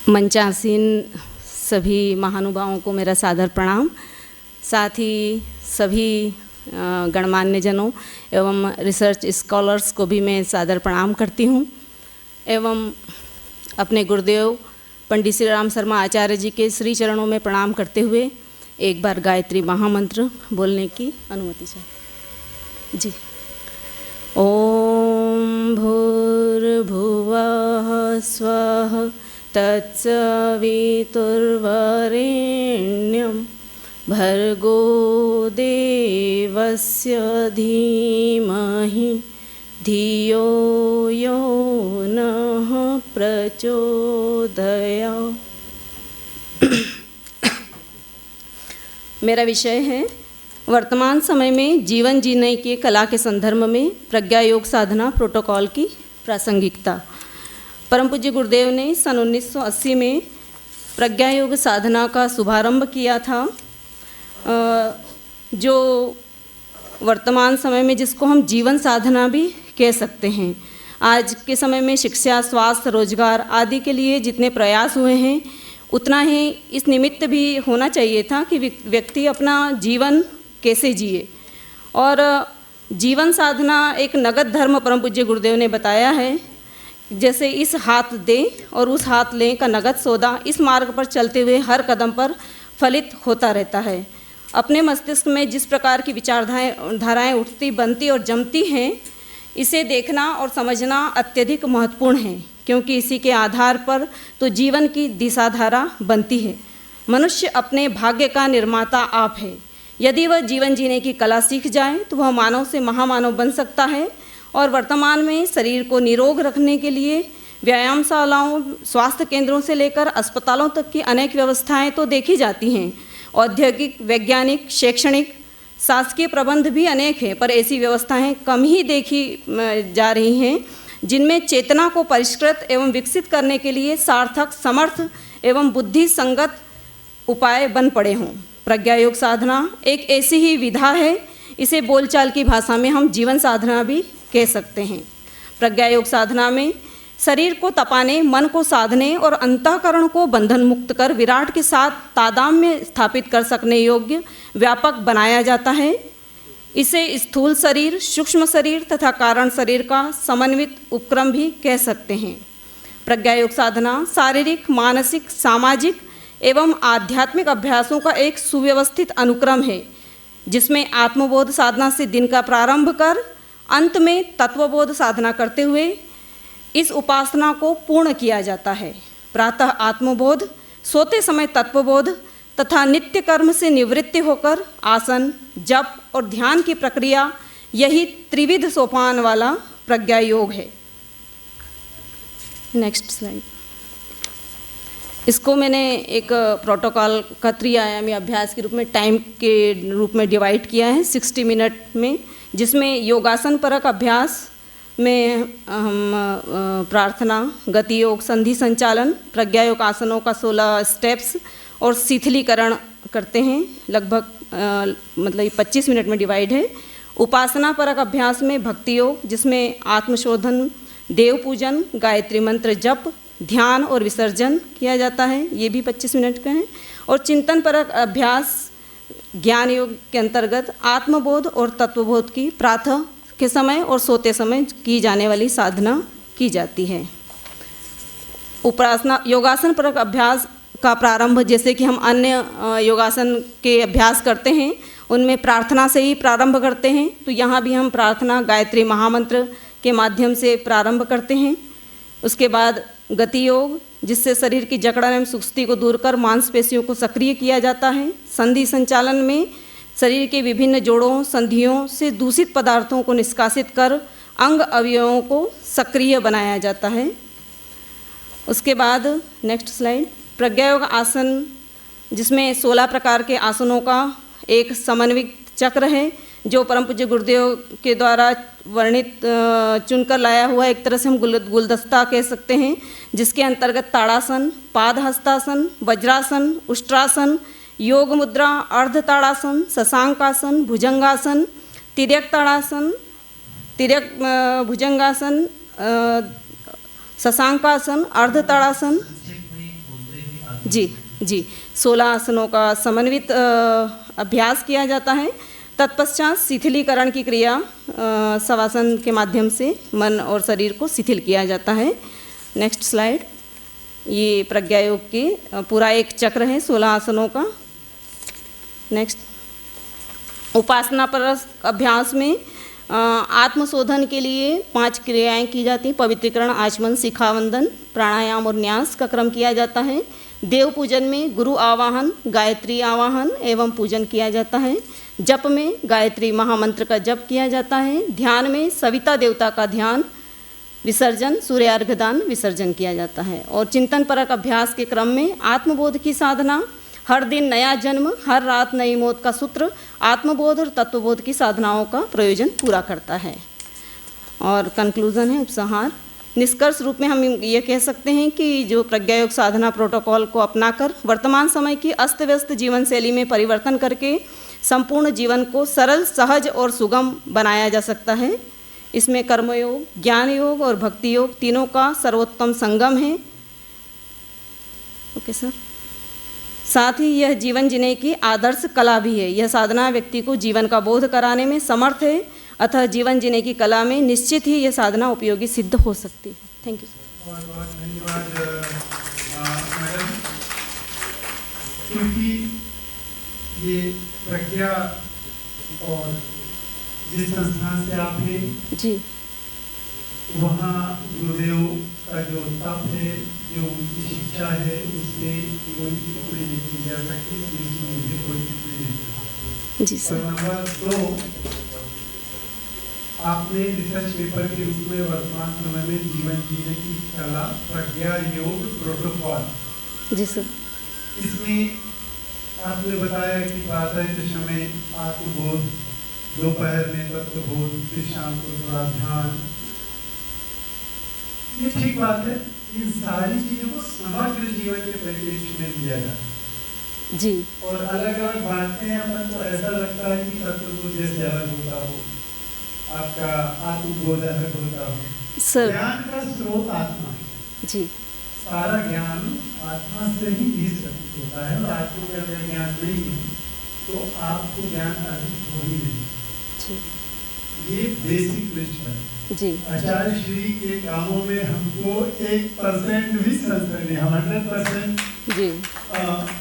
मंचासीन सभी महानुभावों को मेरा सादर प्रणाम। साथ ही सभी गणमान्य जनों एवं रिसर्च स्कॉलर्स को भी मैं सादर प्रणाम करती हूँ एवं अपने गुरुदेव पंडित श्री राम शर्मा आचार्य जी के श्री चरणों में प्रणाम करते हुए एक बार गायत्री महामंत्र बोलने की अनुमति चाहती जी। ओम भूर्भुवः स्वः तत्सवितुर्वरेण्यं भर्गो देवस्य धीमहि धियो यो नः प्रचोदयात्। मेरा विषय है वर्तमान समय में जीवन जीने की कला के संदर्भ में प्रज्ञा योग साधना प्रोटोकॉल की प्रासंगिकता। परम पूज्य गुरुदेव ने सन 1980 में प्रज्ञा योग साधना का शुभारंभ किया था, जो वर्तमान समय में जिसको हम जीवन साधना भी कह सकते हैं। आज के समय में शिक्षा, स्वास्थ्य, रोजगार आदि के लिए जितने प्रयास हुए हैं उतना ही इस निमित्त भी होना चाहिए था कि व्यक्ति अपना जीवन कैसे जिए। और जीवन साधना एक नगद धर्म परम पूज्य गुरुदेव ने बताया है। जैसे इस हाथ दे और उस हाथ लें का नगद सौदा, इस मार्ग पर चलते हुए हर कदम पर फलित होता रहता है। अपने मस्तिष्क में जिस प्रकार की विचारधाराएं उठती, बनती और जमती हैं, इसे देखना और समझना अत्यधिक महत्वपूर्ण है, क्योंकि इसी के आधार पर तो जीवन की दिशाधारा बनती है। मनुष्य अपने भाग्य का निर्माता आप है। यदि वह जीवन जीने की कला सीख जाए तो वह मानव से महामानव बन सकता है। और वर्तमान में शरीर को निरोग रखने के लिए व्यायामशालाओं, स्वास्थ्य केंद्रों से लेकर अस्पतालों तक की अनेक व्यवस्थाएं तो देखी जाती हैं। औद्योगिक, वैज्ञानिक, शैक्षणिक, शासकीय प्रबंध भी अनेक हैं, पर ऐसी व्यवस्थाएं कम ही देखी जा रही हैं जिनमें चेतना को परिष्कृत एवं विकसित करने के लिए सार्थक, समर्थ एवं बुद्धि संगत उपाय बन पड़े हों। प्रज्ञा योग साधना एक ऐसी ही विधा है, इसे बोलचाल की भाषा में हम जीवन साधना भी कह सकते हैं। प्रज्ञा योग साधना में शरीर को तपाने, मन को साधने और अंतःकरण को बंधन मुक्त कर विराट के साथ तादात्म्य स्थापित कर सकने योग्य व्यापक बनाया जाता है। इसे स्थूल शरीर, सूक्ष्म शरीर तथा कारण शरीर का समन्वित उपक्रम भी कह सकते हैं। प्रज्ञा योग साधना शारीरिक, मानसिक, सामाजिक एवं आध्यात्मिक अभ्यासों का एक सुव्यवस्थित अनुक्रम है, जिसमें आत्मबोध साधना से दिन का प्रारंभ कर अंत में तत्वबोध साधना करते हुए इस उपासना को पूर्ण किया जाता है। प्रातः आत्मबोध, सोते समय तत्वबोध तथा नित्य कर्म से निवृत्ति होकर आसन, जप और ध्यान की प्रक्रिया, यही त्रिविध सोपान वाला प्रज्ञा योग है। Next slide. इसको मैंने एक प्रोटोकॉल का त्रिआयामी अभ्यास के रूप में, टाइम के रूप में डिवाइड किया है 60 मिनट में, जिसमें योगासन परक अभ्यास में हम प्रार्थना, गति योग, संधि संचालन, प्रज्ञा योग आसनों का 16 स्टेप्स और शिथिलीकरण करते हैं। लगभग मतलब 25 मिनट में डिवाइड है। उपासना परक अभ्यास में भक्ति योग, जिसमें आत्मशोधन, देव पूजन, गायत्री मंत्र जप, ध्यान और विसर्जन किया जाता है, ये भी 25 मिनट का है। और चिंतन परक अभ्यास ज्ञान योग के अंतर्गत आत्मबोध और तत्वबोध की प्रातः के समय और सोते समय की जाने वाली साधना की जाती है। उपासना योगासन परक अभ्यास का प्रारंभ, जैसे कि हम अन्य योगासन के अभ्यास करते हैं उनमें प्रार्थना से ही प्रारंभ करते हैं, तो यहाँ भी हम प्रार्थना गायत्री महामंत्र के माध्यम से प्रारंभ करते हैं। उसके बाद गति योग, जिससे शरीर की जकड़न एवं सुस्ती को दूर कर मांसपेशियों को सक्रिय किया जाता है। संधि संचालन में शरीर के विभिन्न जोड़ों, संधियों से दूषित पदार्थों को निष्कासित कर अंग अवयवों को सक्रिय बनाया जाता है। उसके बाद नेक्स्ट स्लाइड, प्रज्ञा योग आसन, जिसमें 16 प्रकार के आसनों का एक समन्वित चक्र है, जो परम पूज्य गुरुदेव के द्वारा वर्णित चुनकर लाया हुआ एक तरह से हम गुलदस्ता कह सकते हैं, जिसके अंतर्गत ताड़ासन, पाद हस्तासन, वज्रासन, उष्ट्रासन, योग मुद्रा, अर्ध ताड़ासन, शशांकासन, भुजंगासन, तिर्यक ताड़ासन, तिर्यक भुजंगासन, शशांकासन, अर्ध ताड़ासन, जी जी, 16 आसनों का समन्वित अभ्यास किया जाता है। तत्पश्चात शिथिलीकरण की क्रिया शवासन के माध्यम से मन और शरीर को शिथिल किया जाता है। Next slide. ये प्रज्ञा योग की पूरा एक चक्र है 16 आसनों का। नेक्स्ट, उपासना पर अभ्यास में आत्मशोधन के लिए 5 क्रियाएं की जाती हैं। पवित्रीकरण, आचमन, शिखावंदन, प्राणायाम और न्यास का क्रम किया जाता है। देव पूजन में गुरु आवाहन, गायत्री आवाहन एवं पूजन किया जाता है। जप में गायत्री महामंत्र का जप किया जाता है। ध्यान में सविता देवता का ध्यान, विसर्जन, सूर्यार्घ्य दान, विसर्जन किया जाता है। और चिंतन परक अभ्यास के क्रम में आत्मबोध की साधना, हर दिन नया जन्म, हर रात नई मौत का सूत्र आत्मबोध और तत्वबोध की साधनाओं का प्रयोजन पूरा करता है। और कंक्लूजन है, उपसंहार। निष्कर्ष रूप में हम ये कह सकते हैं कि जो प्रज्ञा योग साधना प्रोटोकॉल को अपनाकर वर्तमान समय की अस्त व्यस्त जीवन शैली में परिवर्तन करके संपूर्ण जीवन को सरल, सहज और सुगम बनाया जा सकता है। इसमें कर्मयोग, ज्ञान योग और भक्ति योग तीनों का सर्वोत्तम संगम है। Okay sir. साथ ही यह जीवन जीने की आदर्श कला भी है। यह साधना व्यक्ति को जीवन का बोध कराने में समर्थ है, अतः जीवन जीने की कला में निश्चित ही यह साधना उपयोगी सिद्ध हो सकती है। Thank you sir. बहुत बहुत धन्यवाद मैडम। क्योंकि ये प्रज्ञा और जिस संस्थान से आप हैं जी, वहाँ गुरुदेव का जो तप है, जो उनकी शिक्षा है, उससे कोई टिप्पणी नहीं की जा सकती, इसमें मुझे कोई टिप्पणी नहीं। जी सर। नंबर 2, आपने रिसर्च पेपर के रूप में वर्तमान समय में जीवन जीने की कला प्रज्ञा योग प्रोटोकॉल, जी सर। इसमें आपने बताया कि प्रातः के समय आत्मबोध, दोपहर में तत्वबोध, फिर शाम को थोड़ा ध्यान। ये ठीक बात है। इन सारी चीजों को समग्र जीवन के परिप्रेक्ष्य में लिया जाता है जी। और अलग अलग बांटते हैं अपन को, ऐसा लगता है कि तत्वबोध जैसे अलग होता हो, आपका आत्मबोध अलग होता हो। सर, ज्ञान का स्रोत आत्मा है। जी। सारा ज्ञान आत्मा से ही प्रतीत होता है और आत्मा का अगर ज्ञान नहीं है तो आपको ज्ञान अर्जित हो ही नहीं। ये बेसिक प्रिंसिपल है जी। आचार्य श्री के कामों में हमको 1% भी संशय नहीं, हम 100% जी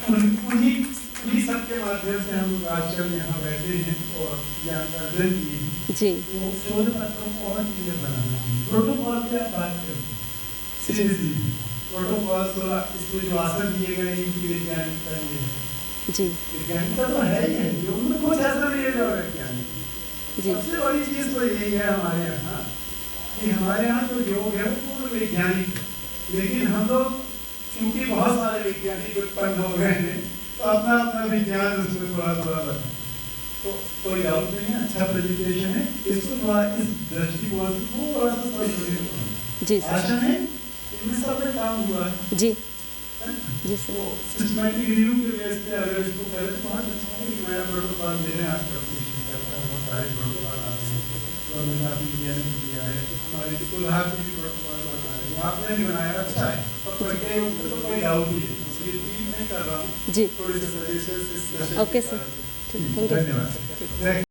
उन्हीं सबके माध्यम से हम आजकल यहाँ बैठे हैं और ज्ञान अर्जन किए हैं। जी। तो शोध पत्रों को और क्लियर बनाना चाहिए। प्रोटोकॉल की आप बात करते हैं, सीधी प्रोटोकॉल 16 इसमें जो आसन दिए गए इनकी वैज्ञानिक जी। वैज्ञानिकता तो है ही है, उनमें कुछ ऐसा नहीं है वैज्ञानिक। सबसे बड़ी चीज तो यही है हमारे यहाँ कि हमारे यहाँ जो योग है वो पूर्ण वैज्ञानिक है, लेकिन हम लोग चूंकि बहुत सारे वैज्ञानिक उत्पन्न हो गए हैं तो अपना अपना विज्ञान उसमें थोड़ा थोड़ा लगा। तो कोई डाउट नहीं है, अच्छा प्रेजेंटेशन है। इसको थोड़ा इस दृष्टिकोण से थोड़ा सा समझ जी आशा है इनमें सब में काम हुआ है। जी जी सर। तो सिस्टमैटिक रिव्यू के बेस पे अगर इसको करें तो बहुत अच्छा है। नया प्रोटोकॉल दे रहे हैं आजकल, बहुत सारे प्रोटोकॉल आ रहे हैं, गवर्नमेंट ऑफ इंडिया ने दिया है, हमारे सुधार की भी प्रोटोकॉल बना रहे हैं, आपने भी बनाया, अच्छा है। और प्रज्ञा योग में तो कोई डाउट ही है, इसलिए टीम नहीं कर रहा हूँ, जी। थोड़े से suggestion. Okay sir, thank you. धन्यवाद।